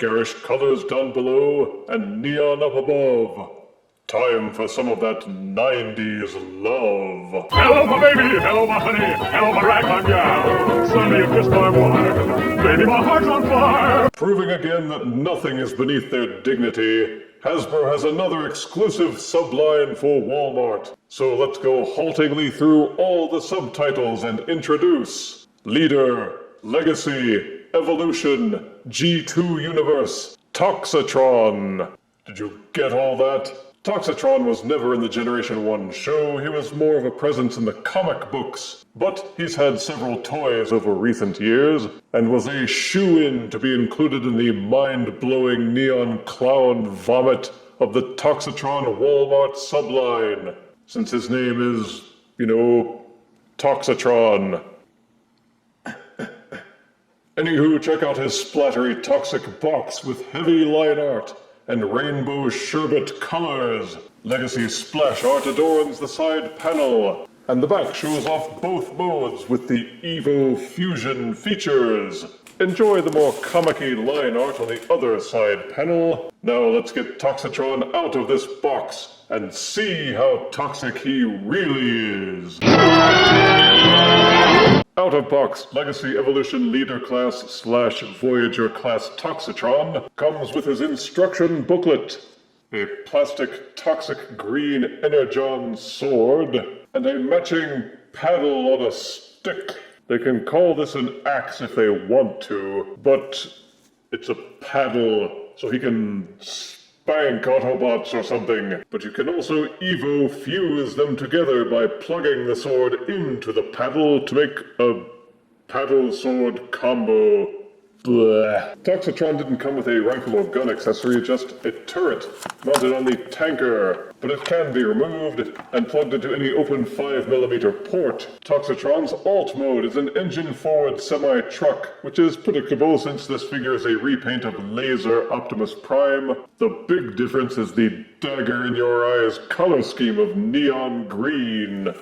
garish colors down below, and neon up above. Time for some of that 90s love. Hello, my baby. Hello, my honey. Hello, my ragtime gal. Suddenly you kissed my wife. Baby, my heart's on fire. Proving again that nothing is beneath their dignity, Hasbro has another exclusive subline for Walmart. So let's go haltingly through all the subtitles and introduce Leader, Legacy, Evolution, G2 Universe, Toxitron. Did you get all that? Toxitron was never in the Generation 1 show, he was more of a presence in the comic books, but he's had several toys over recent years, and was a shoo-in to be included in the mind-blowing neon clown vomit of the Toxitron Walmart subline, since his name is, Toxitron. Anywho, check out his splattery toxic box with heavy line art and rainbow sherbet colors. Legacy splash art adorns the side panel, and the back shows off both modes with the Evo Fusion features. Enjoy the more comic-y line art on the other side panel. Now let's get Toxitron out of this box and see how toxic he really is. Out of box, Legacy Evolution Leader Class / Voyager Class Toxitron comes with his instruction booklet, a plastic toxic green energon sword, and a matching paddle on a stick. They can call this an axe if they want to, but it's a paddle, so he can spank Autobots or something. But you can also Evo fuse them together by plugging the sword into the paddle to make a paddle sword combo. Bleh. Toxitron didn't come with a rifle or gun accessory, just a turret mounted on the tanker, but it can be removed and plugged into any open 5mm port. Toxitron's alt mode is an engine-forward semi-truck, which is predictable since this figure is a repaint of Laser Optimus Prime. The big difference is the dagger-in-your-eyes color scheme of neon green,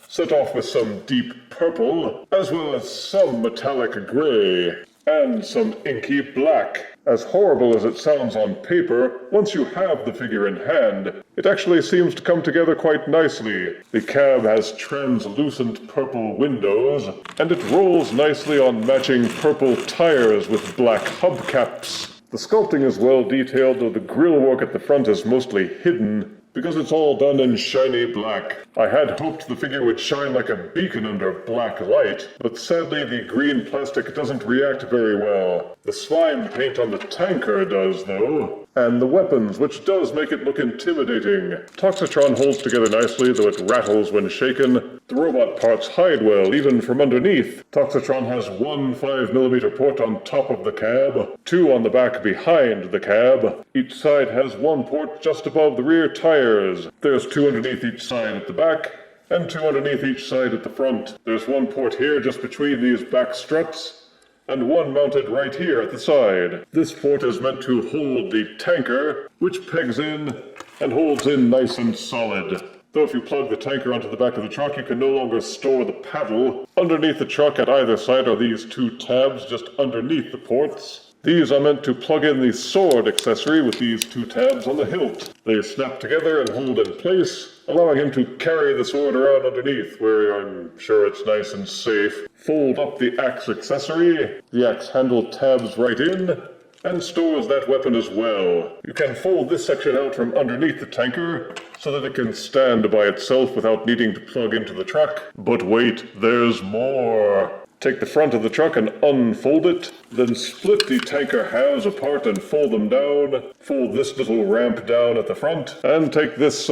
set off with some deep purple, as well as some metallic gray, and some inky black. As horrible as it sounds on paper, once you have the figure in hand, it actually seems to come together quite nicely. The cab has translucent purple windows, and it rolls nicely on matching purple tires with black hubcaps. The sculpting is well detailed, though the grille work at the front is mostly hidden, because it's all done in shiny black. I had hoped the figure would shine like a beacon under black light, but sadly the green plastic doesn't react very well. The slime paint on the tanker does, though, and the weapons, which does make it look intimidating. Toxitron holds together nicely, though it rattles when shaken. The robot parts hide well, even from underneath. Toxitron has one 5mm port on top of the cab, two on the back behind the cab. Each side has one port just above the rear tires. There's two underneath each side at the back, and two underneath each side at the front. There's one port here just between these back struts, and one mounted right here at the side. This port is meant to hold the tanker, which pegs in and holds in nice and solid. Though if you plug the tanker onto the back of the truck, you can no longer store the paddle. Underneath the truck at either side are these two tabs just underneath the ports. These are meant to plug in the sword accessory with these two tabs on the hilt. They snap together and hold in place, allowing him to carry the sword around underneath, where I'm sure it's nice and safe. Fold up the axe accessory. The axe handle tabs right in, and stores that weapon as well. You can fold this section out from underneath the tanker, so that it can stand by itself without needing to plug into the truck. But wait, there's more. Take the front of the truck and unfold it, then split the tanker halves apart and fold them down. Fold this little ramp down at the front, and take this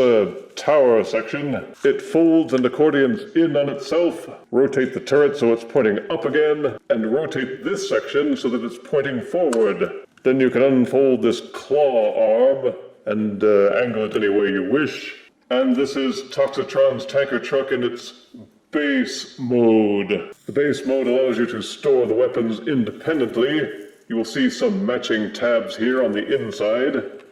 tower section. It folds and accordions in on itself. Rotate the turret so it's pointing up again, and rotate this section so that it's pointing forward. Then you can unfold this claw arm and angle it any way you wish. And this is Toxitron's tanker truck in its base mode. The base mode allows you to store the weapons independently. You will see some matching tabs here on the inside,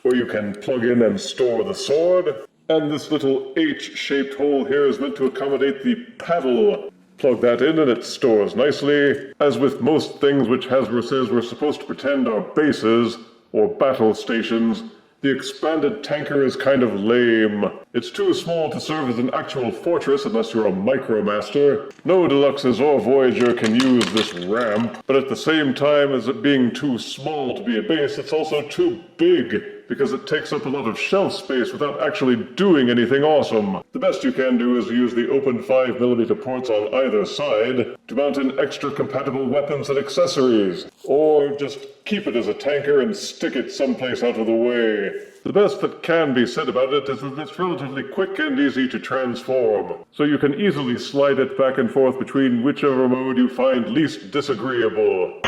where you can plug in and store the sword. And this little H-shaped hole here is meant to accommodate the paddle. Plug that in and it stores nicely. As with most things which Hasbro says we're supposed to pretend are bases, or battle stations, the expanded tanker is kind of lame. It's too small to serve as an actual fortress unless you're a micromaster. No Deluxes or Voyager can use this ramp, but at the same time as it being too small to be a base, it's also too big, because it takes up a lot of shelf space without actually doing anything awesome. The best you can do is use the open 5mm ports on either side to mount in extra compatible weapons and accessories, or just keep it as a tanker and stick it someplace out of the way. The best that can be said about it is that it's relatively quick and easy to transform, so you can easily slide it back and forth between whichever mode you find least disagreeable.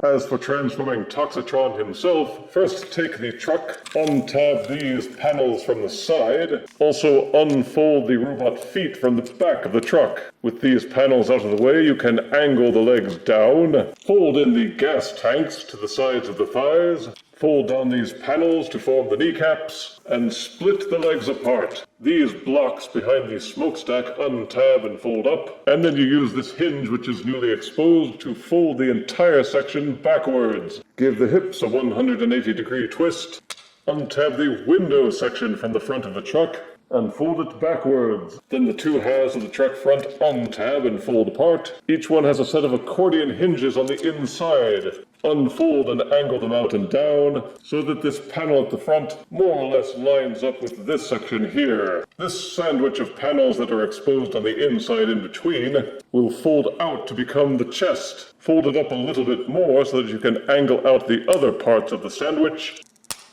As for transforming Toxitron himself, first take the truck, untab these panels from the side, also unfold the robot feet from the back of the truck. With these panels out of the way, you can angle the legs down, fold in the gas tanks to the sides of the thighs, fold down these panels to form the kneecaps, and split the legs apart. These blocks behind the smokestack untab and fold up, and then you use this hinge which is newly exposed to fold the entire section backwards. Give the hips a 180-degree twist, untab the window section from the front of the truck, and fold it backwards. Then the two halves of the truck front untab and fold apart. Each one has a set of accordion hinges on the inside. Unfold and angle them out and down, so that this panel at the front more or less lines up with this section here. This sandwich of panels that are exposed on the inside in between will fold out to become the chest. Fold it up a little bit more so that you can angle out the other parts of the sandwich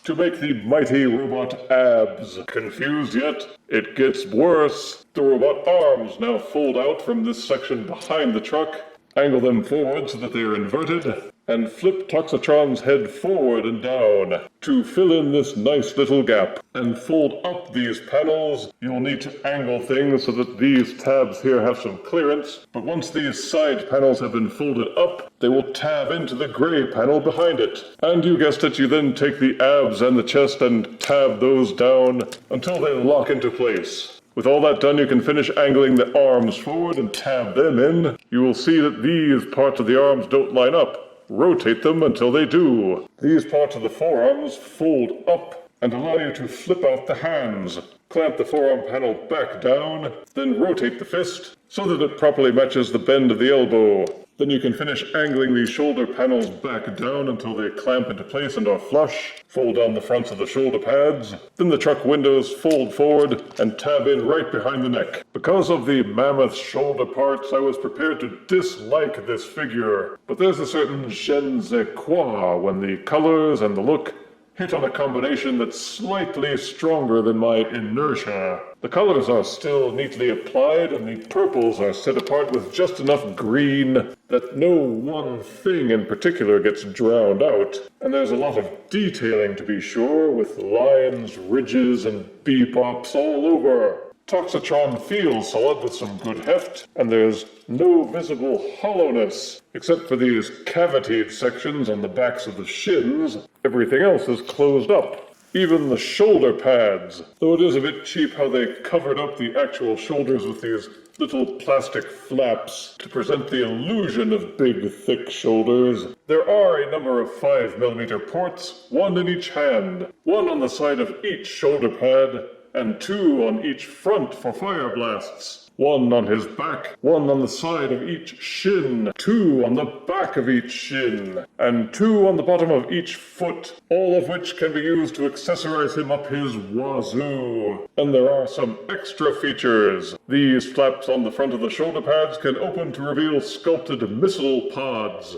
to make the mighty robot abs. Confused yet? It gets worse. The robot arms now fold out from this section behind the truck, angle them forward so that they are inverted, and flip Toxitron's head forward and down to fill in this nice little gap. And fold up these panels. You'll need to angle things so that these tabs here have some clearance, but once these side panels have been folded up, they will tab into the gray panel behind it. And you guessed it, you then take the abs and the chest and tab those down until they lock into place. With all that done, you can finish angling the arms forward and tab them in. You will see that these parts of the arms don't line up. Rotate them until they do. These parts of the forearms fold up and allow you to flip out the hands. Clamp the forearm panel back down, then rotate the fist so that it properly matches the bend of the elbow. Then you can finish angling the shoulder panels back down until they clamp into place and are flush. Fold down the fronts of the shoulder pads. Then the truck windows fold forward and tab in right behind the neck. Because of the mammoth shoulder parts, I was prepared to dislike this figure. But there's a certain je ne sais quoi when the colors and the look hit on a combination that's slightly stronger than my inertia. The colors are still neatly applied, and the purples are set apart with just enough green that no one thing in particular gets drowned out. And there's a lot of detailing to be sure, with lines, ridges, and bebops all over. Toxitron feels solid with some good heft, and there's no visible hollowness, except for these cavitied sections on the backs of the shins. Everything else is closed up, even the shoulder pads, though it is a bit cheap how they covered up the actual shoulders with these little plastic flaps to present the illusion of big, thick shoulders. There are a number of 5mm ports, one in each hand, one on the side of each shoulder pad, and two on each front for fire blasts. One on his back, one on the side of each shin, two on the back of each shin, and two on the bottom of each foot, all of which can be used to accessorize him up his wazoo. And there are some extra features. These flaps on the front of the shoulder pads can open to reveal sculpted missile pods,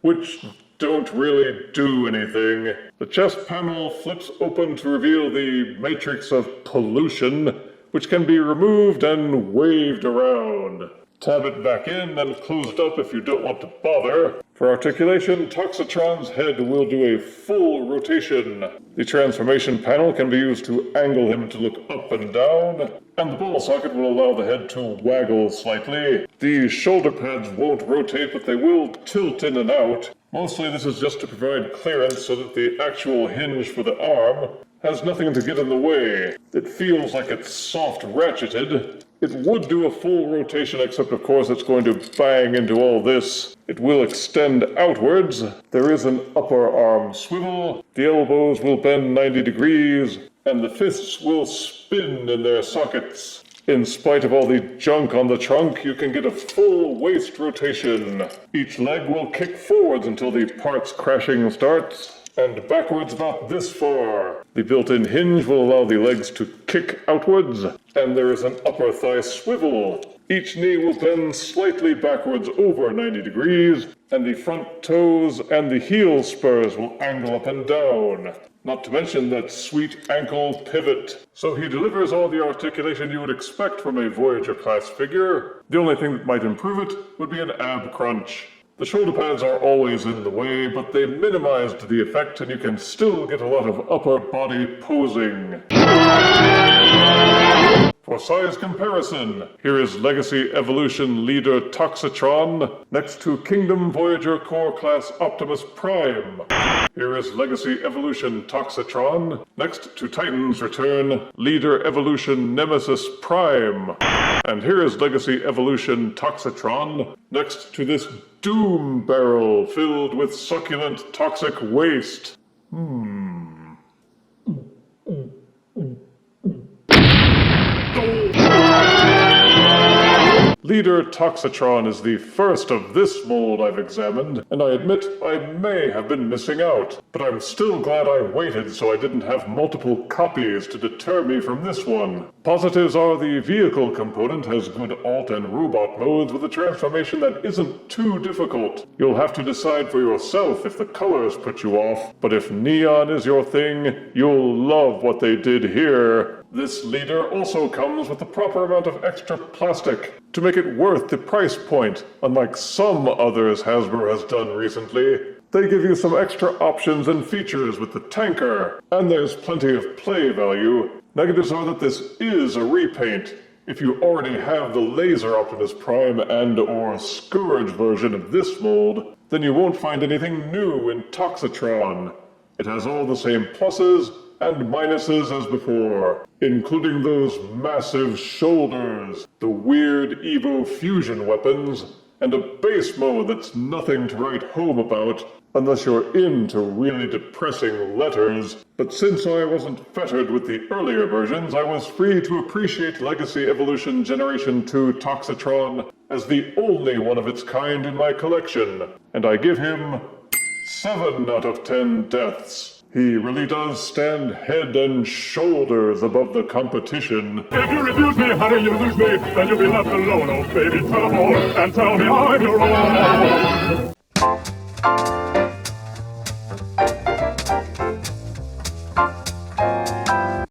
which don't really do anything. The chest panel flips open to reveal the matrix of pollution, which can be removed and waved around. Tab it back in and close it up if you don't want to bother. For articulation, Toxitron's head will do a full rotation. The transformation panel can be used to angle him to look up and down, and the ball socket will allow the head to waggle slightly. The shoulder pads won't rotate, but they will tilt in and out. Mostly this is just to provide clearance so that the actual hinge for the arm has nothing to get in the way. It feels like it's soft ratcheted, It would do a full rotation, except of course it's going to bang into all this. It will extend outwards. There is an upper arm swivel. The elbows will bend 90 degrees, and the fists will spin in their sockets. In spite of all the junk on the trunk, you can get a full waist rotation. Each leg will kick forwards until the parts crashing starts, and backwards not this far. The built-in hinge will allow the legs to kick outwards, and there is an upper thigh swivel. Each knee will bend slightly backwards over 90 degrees, and the front toes and the heel spurs will angle up and down. Not to mention that sweet ankle pivot. So he delivers all the articulation you would expect from a Voyager-class figure. The only thing that might improve it would be an ab crunch. The shoulder pads are always in the way, but they minimized the effect and you can still get a lot of upper body posing. For size comparison, here is Legacy Evolution Leader Toxitron next to Kingdom Voyager Core Class Optimus Prime. Here is Legacy Evolution Toxitron next to Titan's Return Leader Evolution Nemesis Prime. And here is Legacy Evolution Toxitron next to this doom barrel filled with succulent toxic waste. Leader Toxitron is the first of this mold I've examined, and I admit I may have been missing out. But I'm still glad I waited so I didn't have multiple copies to deter me from this one. Positives are the vehicle component has good alt and robot modes with a transformation that isn't too difficult. You'll have to decide for yourself if the colors put you off, but if neon is your thing, you'll love what they did here. This leader also comes with the proper amount of extra plastic to make it worth the price point, unlike some others Hasbro has done recently. They give you some extra options and features with the tanker, and there's plenty of play value. Negatives are that this is a repaint. If you already have the Laser Optimus Prime and/or Scourge version of this mold, then you won't find anything new in Toxitron. It has all the same pluses and minuses as before, including those massive shoulders, the weird Evo fusion weapons, and a base mode that's nothing to write home about unless you're into really depressing letters. But since I wasn't fettered with the earlier versions, I was free to appreciate Legacy Evolution Generation 2 Toxitron as the only one of its kind in my collection, and I give him 7 out of 10 deaths. He really does stand head and shoulders above the competition. If you refuse me, honey, you lose me. Then you'll be left alone, oh baby. Tell them all and tell me I'm your own.